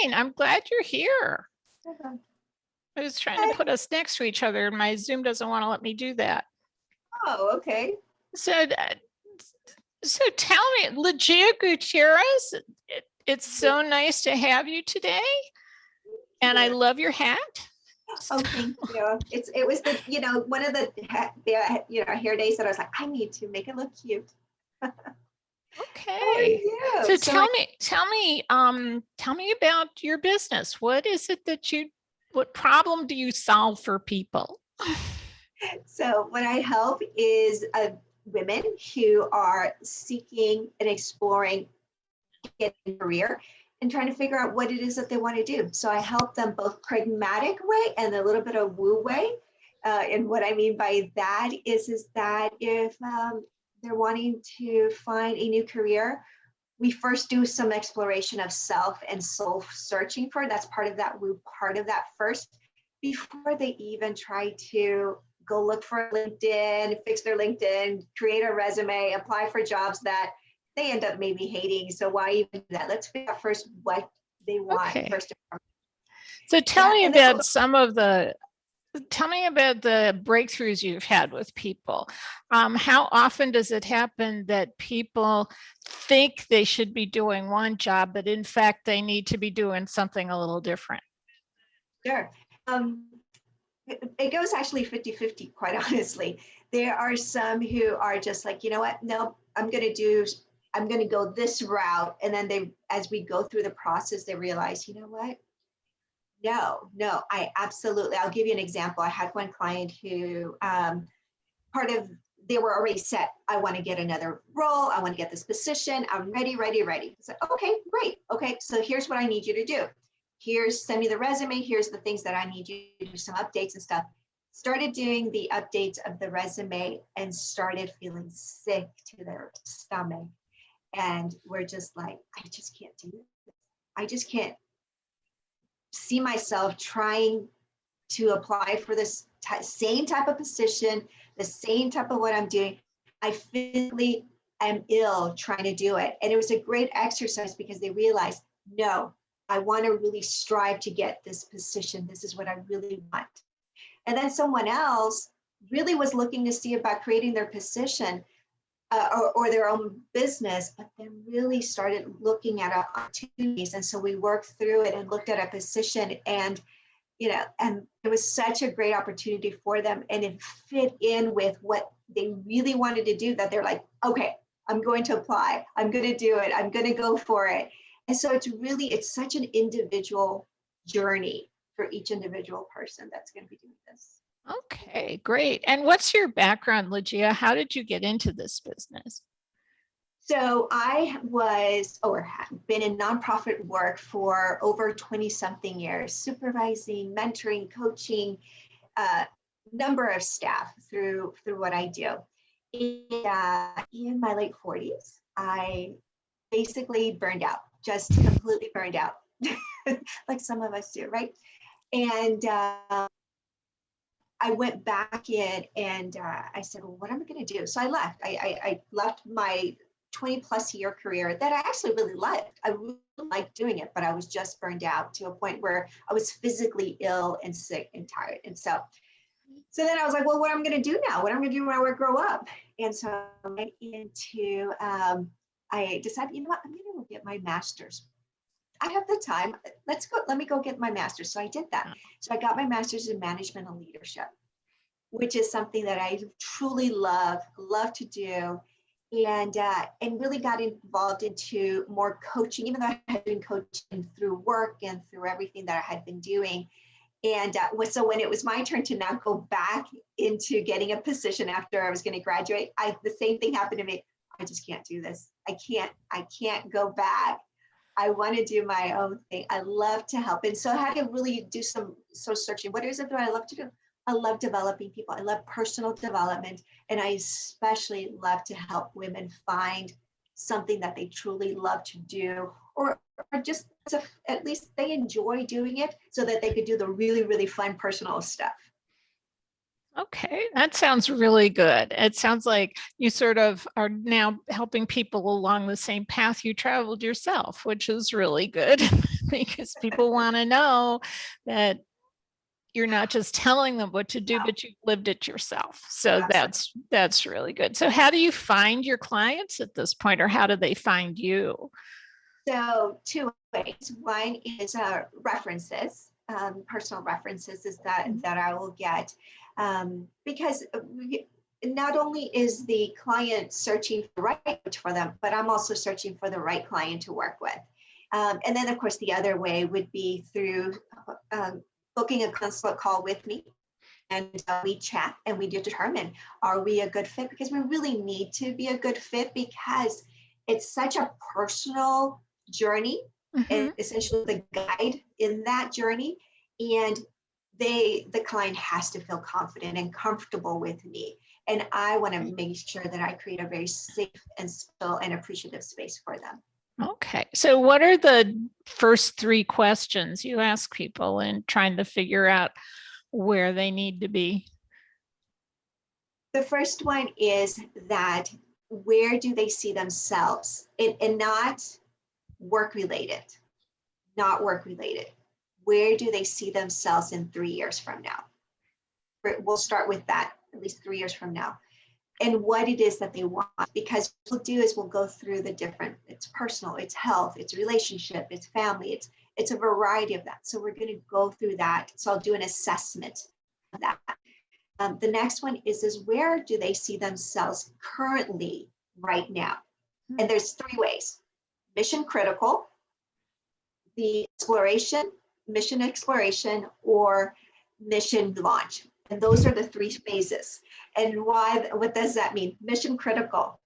fine. I'm glad you're here. Okay. I was trying to put us next to each other and my Zoom doesn't want to let me do that. Oh, okay. So, so tell me, Ligia Gutierrez, it's so nice to have you today. And I love your hat. Oh, thank you. It was the, one of the hair days that I was like, I need to make it look cute. Okay. So tell me about your business. What is it what problem do you solve for people? So what I help is women who are seeking and exploring getting a career and trying to figure out what it is that they want to do. So I help them both pragmatic way and a little bit of woo way. And what I mean by that is that if they're wanting to find a new career, we first do some exploration of self and soul searching for. That's part of that woo part of that first, before they even try to go look for LinkedIn, fix their LinkedIn, create a resume, apply for jobs that they end up maybe hating. So why even do that? Let's figure out first what they want first. So tell me about tell me about the breakthroughs you've had with people. How often does it happen that people think they should be doing one job, but in fact, they need to be doing something a little different? Sure. It goes actually 50-50, quite honestly. There are some who are just like, you know what, no, I'm going to go this route. And then as we go through the process, they realize, you know what? No, I'll give you an example. I had one client who they were already set. I want to get another role. I want to get this position. I'm ready. I said, okay, great. Okay, so here's what I need you to do. Send me the resume. Here's the things that I need you to do, some updates and stuff. Started doing the updates of the resume and started feeling sick to their stomach. And we're just like, I just can't do this. I just can't see myself trying to apply for this same type of position, the same type of what I'm doing. I physically am ill trying to do it. And it was a great exercise because they realized, no, I want to really strive to get this position. This is what I really want. And then someone else really was looking to see about creating their position or their own business, but then really started looking at opportunities. And so we worked through it and looked at a position, and and it was such a great opportunity for them, and it fit in with what they really wanted to do, that they're like, okay, I'm going to apply, I'm going to do it, I'm going to go for it. And so it's such an individual journey for each individual person that's going to be doing this. Okay, great. And what's your background, Ligia? How did you get into this business? So I have been in nonprofit work for over 20 something years, supervising, mentoring, coaching, number of staff through what I do. In my late 40s, I basically burned out, just completely burned out, like some of us do, right? And I went back in and I said, well, what am I going to do? So I left. I left my 20 plus year career that I actually really liked. I really liked doing it, but I was just burned out to a point where I was physically ill and sick and tired. And so then I was like, well, what am I going to do now? What am I going to do when I grow up? And so I went into, I decided, you know what, I'm going to go get my master's. I have the time. Let me go get my master's. So I did that. So I got my master's in management and leadership, which is something that I truly love to do. And really got involved into more coaching, even though I had been coaching through work and through everything that I had been doing. And so when it was my turn to now go back into getting a position after I was going to graduate, the same thing happened to me. I just can't do this. I can't go back. I want to do my own thing. I love to help. And so I had to really do some searching. What is it that I love to do? I love developing people. I love personal development. And I especially love to help women find something that they truly love to do, or just at least they enjoy doing it so that they could do the really, really fun personal stuff. Okay, that sounds really good. It sounds like you sort of are now helping people along the same path you traveled yourself, which is really good. because people want to know that you're not just telling them what to do, but you've lived it yourself. So that's really good. So how do you find your clients at this point, or how do they find you? So two ways. One is references, personal references is that I will get, because not only is the client searching for the right coach for them, but I'm also searching for the right client to work with. And then of course, the other way would be through booking a consult call with me. And we chat and we determine, are we a good fit? Because we really need to be a good fit, because it's such a personal journey, and essentially the guide in that journey. And the client has to feel confident and comfortable with me. And I want to make sure that I create a very safe and still and appreciative space for them. Okay. So what are the first three questions you ask people in trying to figure out where they need to be? The first one is that where do they see themselves, and not work related, Where do they see themselves in 3 years from now? We'll start with that, at least 3 years from now. And what it is that they want, because what we'll do is we'll go through the different, it's personal, it's health, it's relationship, it's family, it's a variety of that. So we're going to go through that. So I'll do an assessment of that. The next one is where do they see themselves currently right now? And there's three ways: mission critical, the mission exploration, or mission launch. And those are the three phases. And what does that mean? Mission critical.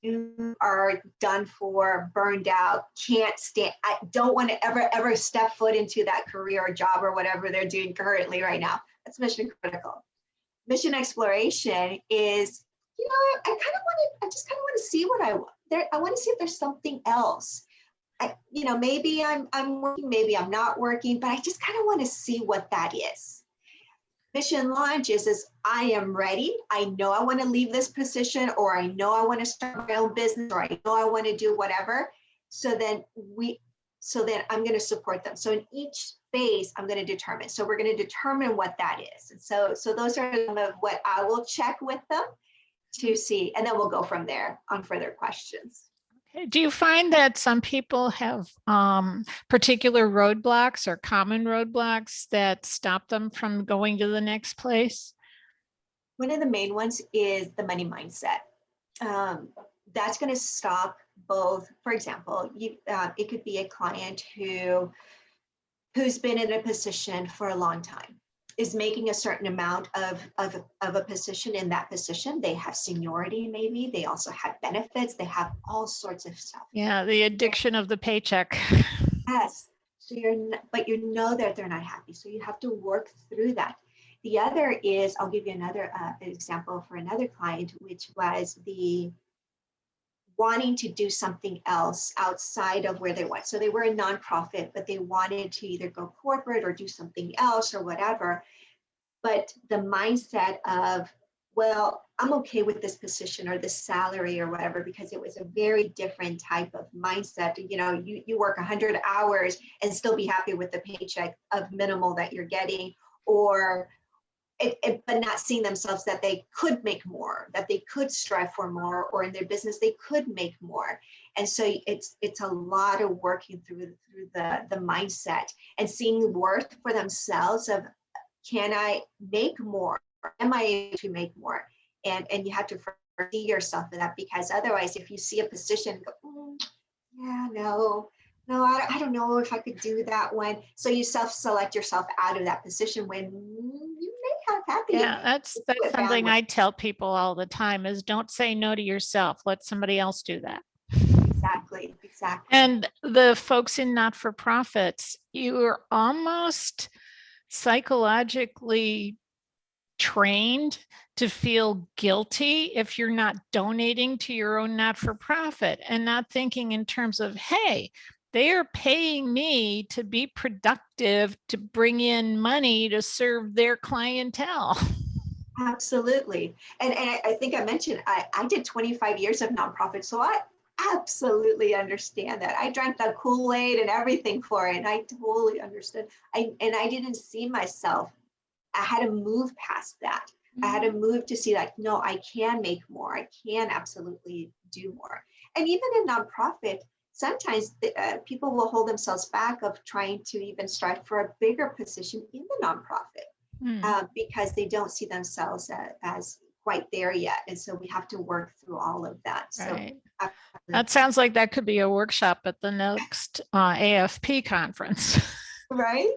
You are done for, burned out, can't stand, I don't want to ever step foot into that career or job or whatever they're doing currently right now. That's mission critical. Mission exploration is, I just kind of want to see what I want to see if there's something else. Maybe I'm working, maybe I'm not working, but I just kind of want to see what that is. Mission launch is I am ready. I know I want to leave this position, or I know I want to start my own business, or I know I want to do whatever. So then I'm going to support them. So in each phase, I'm going to determine. So we're going to determine what that is. And so those are some of what I will check with them to see, and then we'll go from there on further questions. Okay. Do you find that some people have particular roadblocks or common roadblocks that stop them from going to the next place? One of the main ones is the money mindset. That's going to stop both. For example, it could be a client who's been in a position for a long time, is making a certain amount of a position in that position. They have seniority, maybe. They also have benefits. They have all sorts of stuff. Yeah, the addiction of the paycheck. Yes. So but you know that they're not happy. So you have to work through that. The other is, I'll give you another example for another client, which was the wanting to do something else outside of where they went. So they were a nonprofit, but they wanted to either go corporate or do something else or whatever. But the mindset of, well, I'm okay with this position or this salary or whatever, because it was a very different type of mindset. You work 100 hours and still be happy with the paycheck of minimal that you're getting, or but not seeing themselves that they could make more, that they could strive for more, or in their business they could make more. And so it's a lot of working through the mindset and seeing worth for themselves of, can I make more? Am I able to make more? And you have to see yourself in that, because otherwise, if you see a position, go, yeah, no, I don't know if I could do that one. So you select yourself out of that position when you may have happy. Yeah, that's something I tell people all the time is, don't say no to yourself. Let somebody else do that. Exactly. And the folks in not-for-profits, you are almost psychologically trained to feel guilty if you're not donating to your own not-for-profit, and not thinking in terms of, hey, they are paying me to be productive, to bring in money to serve their clientele. Absolutely. And I think I mentioned, I did 25 years of nonprofit. So I absolutely understand that. I drank the Kool-Aid and everything for it, and I totally understood. I didn't see myself. I had to move past that. I had to move to see like, no, I can make more. I can absolutely do more. And even in nonprofit, sometimes people will hold themselves back of trying to even strive for a bigger position in the nonprofit because they don't see themselves as quite there yet. And so we have to work through all of that. Right. So That sounds like that could be a workshop at the next AFP conference. right.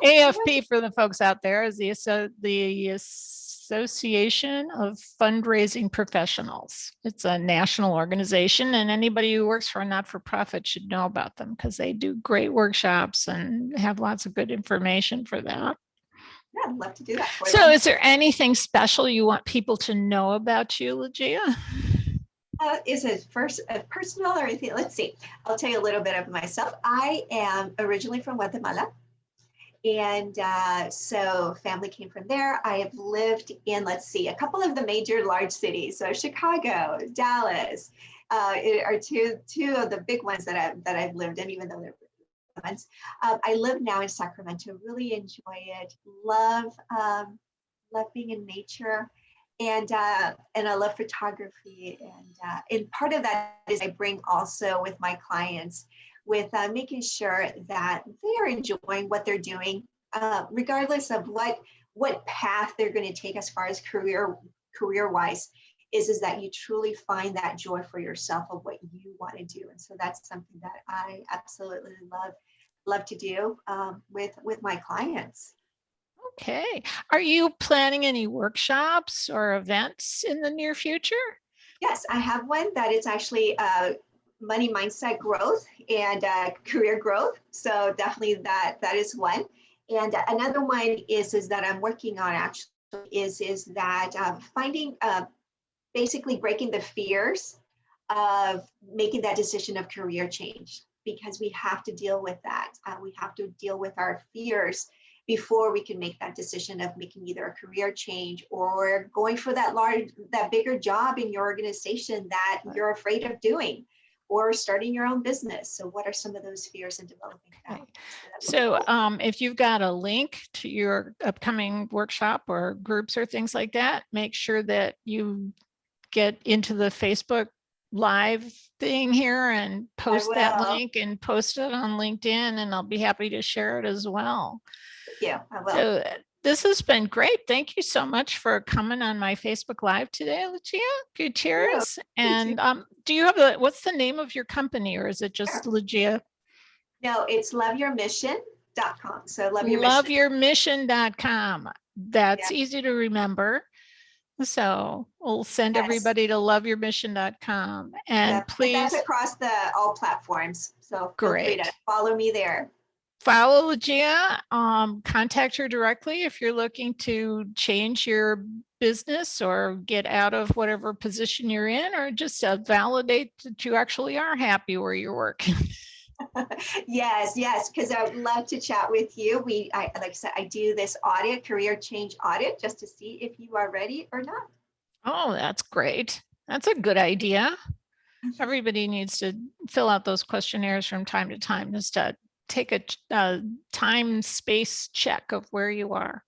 AFP, for the folks out there, is the Association of Fundraising Professionals. It's a national organization, and anybody who works for a not-for-profit should know about them because they do great workshops and have lots of good information for that. Yeah, I'd love to do that for So them. is there anything special you want people to know about you, Ligia? Is it first personal or anything? Let's see. I'll tell you a little bit of myself. I am originally from Guatemala. And so family came from there. I have lived in, let's see, a couple of the major large cities. So Chicago, Dallas are two of the big ones that I've lived in, even though they're ones. I live now in Sacramento. Really enjoy it. Love being in nature, and I love photography. And part of that is I bring also with my clients with making sure that they are enjoying what they're doing, regardless of what path they're going to take as far as career wise. Is that you truly find that joy for yourself of what you want to do. And so that's something that I absolutely love to do with my clients. Okay. Are you planning any workshops or events in the near future? Yes, I have one that is actually money mindset growth and career growth. So definitely that is one. And another one is that I'm working on actually is that finding basically breaking the fears of making that decision of career change, because we have to deal with that. We have to deal with our fears before we can make that decision of making either a career change or going for that bigger job in your organization that you're afraid of doing, or starting your own business. So what are some of those fears in developing that? So if you've got a link to your upcoming workshop or groups or things like that, make sure that you get into the Facebook live thing here and post that link and post it on LinkedIn, and I'll be happy to share it as well. Yeah, I will. So this has been great. Thank you so much for coming on my Facebook Live today, Ligia Gutierrez. And do you have what's the name of your company, or is it just Ligia? No, it's loveyourmission.com. So loveyourmission.com. That's easy to remember. So we'll send everybody to loveyourmission.com. And please. That's across all platforms. So feel free to follow me there. Follow Ligia, contact her directly if you're looking to change your business or get out of whatever position you're in, or just validate that you actually are happy where you're working. Yes, because I would love to chat with you. Like I said, I do this career change audit, just to see if you are ready or not. Oh, that's great. That's a good idea. Everybody needs to fill out those questionnaires from time to time, just to take a time space check of where you are.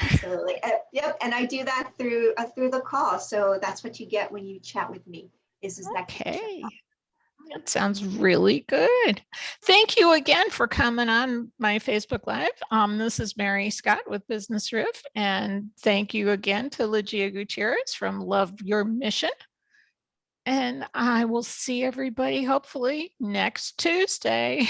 Absolutely. Yep. And I do that through the call. So that's what you get when you chat with me. Is that okay? That sounds really good. Thank you again for coming on my Facebook Live. This is Mary Scott with Business Riff, and thank you again to Ligia Gutierrez from Love Your Mission. And I will see everybody hopefully next Tuesday.